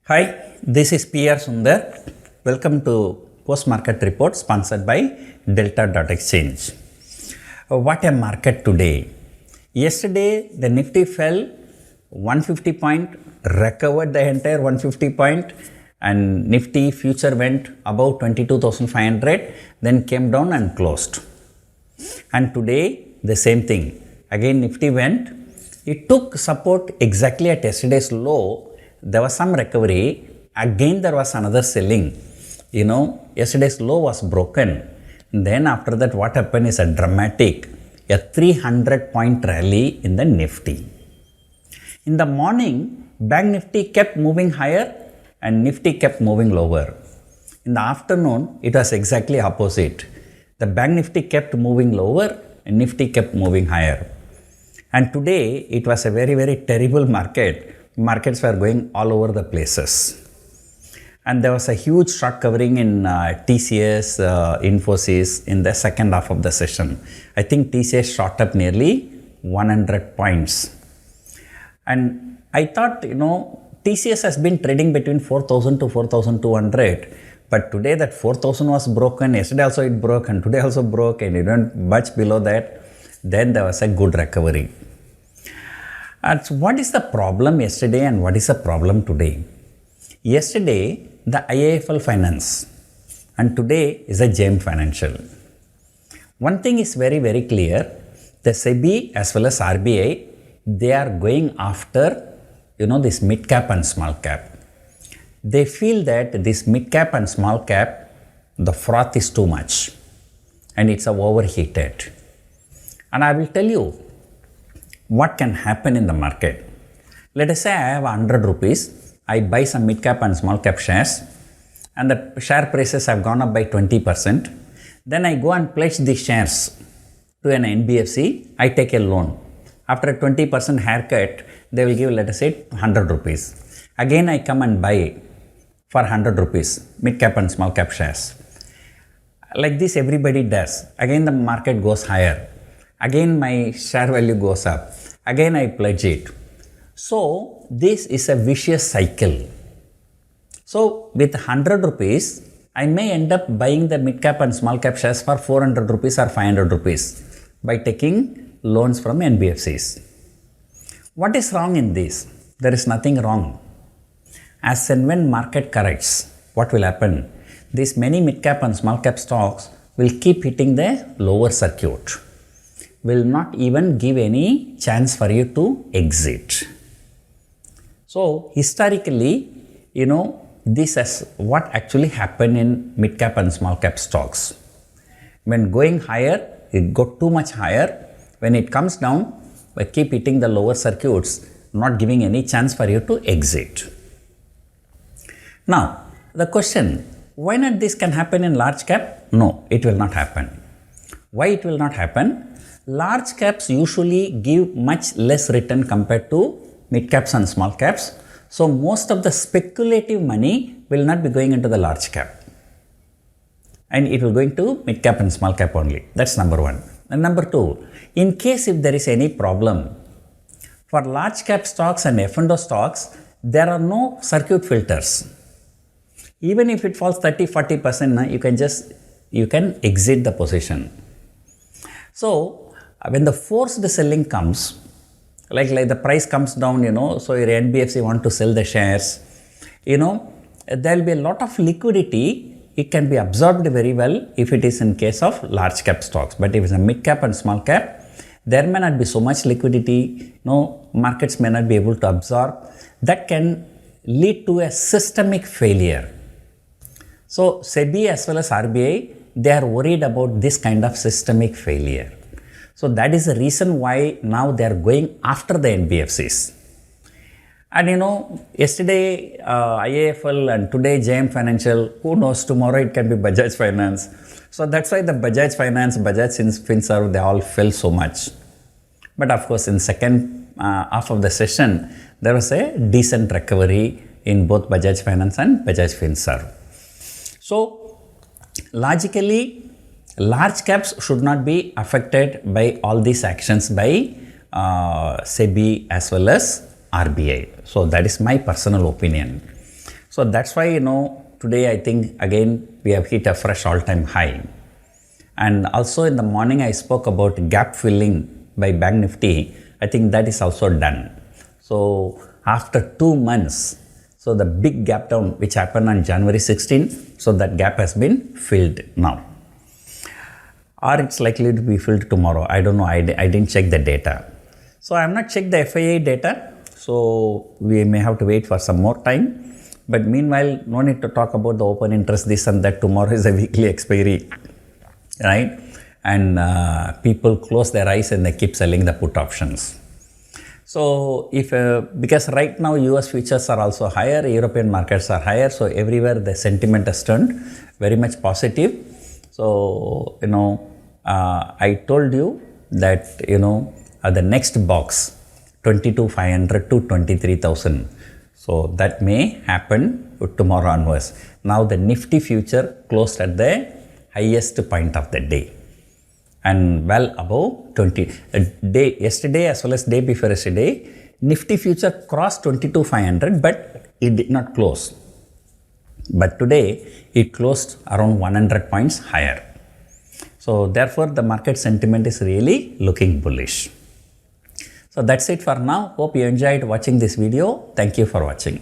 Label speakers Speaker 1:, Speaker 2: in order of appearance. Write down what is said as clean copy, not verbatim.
Speaker 1: Hi, this is PR Sundar. Welcome to Post Market Report sponsored by Delta.exchange. What a market today. Yesterday, the Nifty fell 150 point, recovered the entire 150 point, and Nifty future went above 22,500, then came down and closed. And today, the same thing. Again, Nifty went. It took support exactly at yesterday's low. There was some recovery. Again, there was another selling. Yesterday's low was broken. Then after that, what happened is a 300 point rally in the Nifty. In the morning, Bank Nifty kept moving higher and Nifty kept moving lower. In the afternoon, it was exactly opposite. The Bank Nifty kept moving lower and Nifty kept moving higher. And today, it was a very, very terrible market. Markets were going all over the places. And there was a huge short covering in TCS, Infosys in the second half of the session. I think TCS shot up nearly 100 points. And I thought, TCS has been trading between 4,000 to 4,200. But today that 4,000 was broken. Yesterday also it broke and today also broke and it went much below that. Then there was a good recovery. And so what is the problem yesterday and what is the problem today? Yesterday, the IIFL Finance and today is a JM Financial. One thing is very, very clear. The SEBI as well as RBI, they are going after, this mid-cap and small-cap. They feel that this mid-cap and small-cap, the froth is too much and it's overheated. And I will tell you what can happen in the market. Let us say I have 100 rupees. I buy some mid-cap and small-cap shares and the share prices have gone up by 20%. Then I go and pledge these shares to an NBFC. I take a loan. After a 20% haircut, they will give, let us say, 100 rupees. Again, I come and buy for 100 rupees, mid-cap and small-cap shares. Like this, everybody does. Again, the market goes higher. Again, my share value goes up. Again, I pledge it. So, this is a vicious cycle. So, with 100 rupees, I may end up buying the mid-cap and small-cap shares for 400 rupees or 500 rupees by taking loans from NBFCs. What is wrong in this? There is nothing wrong. As and when market corrects, what will happen? These many mid-cap and small-cap stocks will keep hitting the lower circuit. Will not even give any chance for you to exit. So, historically, this is what actually happened in mid-cap and small-cap stocks. When going higher, it got too much higher. When it comes down, we keep hitting the lower circuits, not giving any chance for you to exit. Now, the question, why not this can happen in large cap? No, it will not happen. Why it will not happen? Large caps usually give much less return compared to mid caps and small caps. So, most of the speculative money will not be going into the large cap. And it will go into mid cap and small cap only. That's number one. And number two, in case if there is any problem, for large cap stocks and F&O stocks, there are no circuit filters. Even if it falls 30-40%, you can exit the position. So, when the forced selling comes, like the price comes down, so your NBFC want to sell the shares, there will be a lot of liquidity. It can be absorbed very well if it is in case of large cap stocks. But if it's a mid cap and small cap, there may not be so much liquidity. Markets may not be able to absorb. That can lead to a systemic failure. So, SEBI as well as RBI, they are worried about this kind of systemic failure. So, that is the reason why now they are going after the NBFCs. And yesterday IIFL and today JM Financial, who knows, tomorrow it can be Bajaj Finance. So, that's why the Bajaj Finance, Bajaj Finserv, they all fell so much. But of course, in second half of the session, there was a decent recovery in both Bajaj Finance and Bajaj Finserv. So, logically, large caps should not be affected by all these actions by SEBI as well as RBI. So that is my personal opinion. So that's why, today I think again we have hit a fresh all-time high. And also in the morning I spoke about gap filling by Bank Nifty. I think that is also done. So after 2 months, so the big gap down which happened on January 16, so that gap has been filled now. Or it's likely to be filled tomorrow. I don't know, I didn't check the data. So I have not checked the FII data, so we may have to wait for some more time. But meanwhile, no need to talk about the open interest, this and that. Tomorrow is a weekly expiry, right? And people close their eyes and they keep selling the put options. So because right now US futures are also higher, European markets are higher, so everywhere the sentiment has turned very much positive. So, I told you that, the next box, 22,500 to 23,000. So that may happen tomorrow onwards. Now the Nifty future closed at the highest point of the day and well above 20. Yesterday as well as day before yesterday, Nifty future crossed 22,500, but it did not close. But today it closed around 100 points higher. So therefore the market sentiment is really looking bullish. So that's it for now. Hope you enjoyed watching this video. Thank you for watching.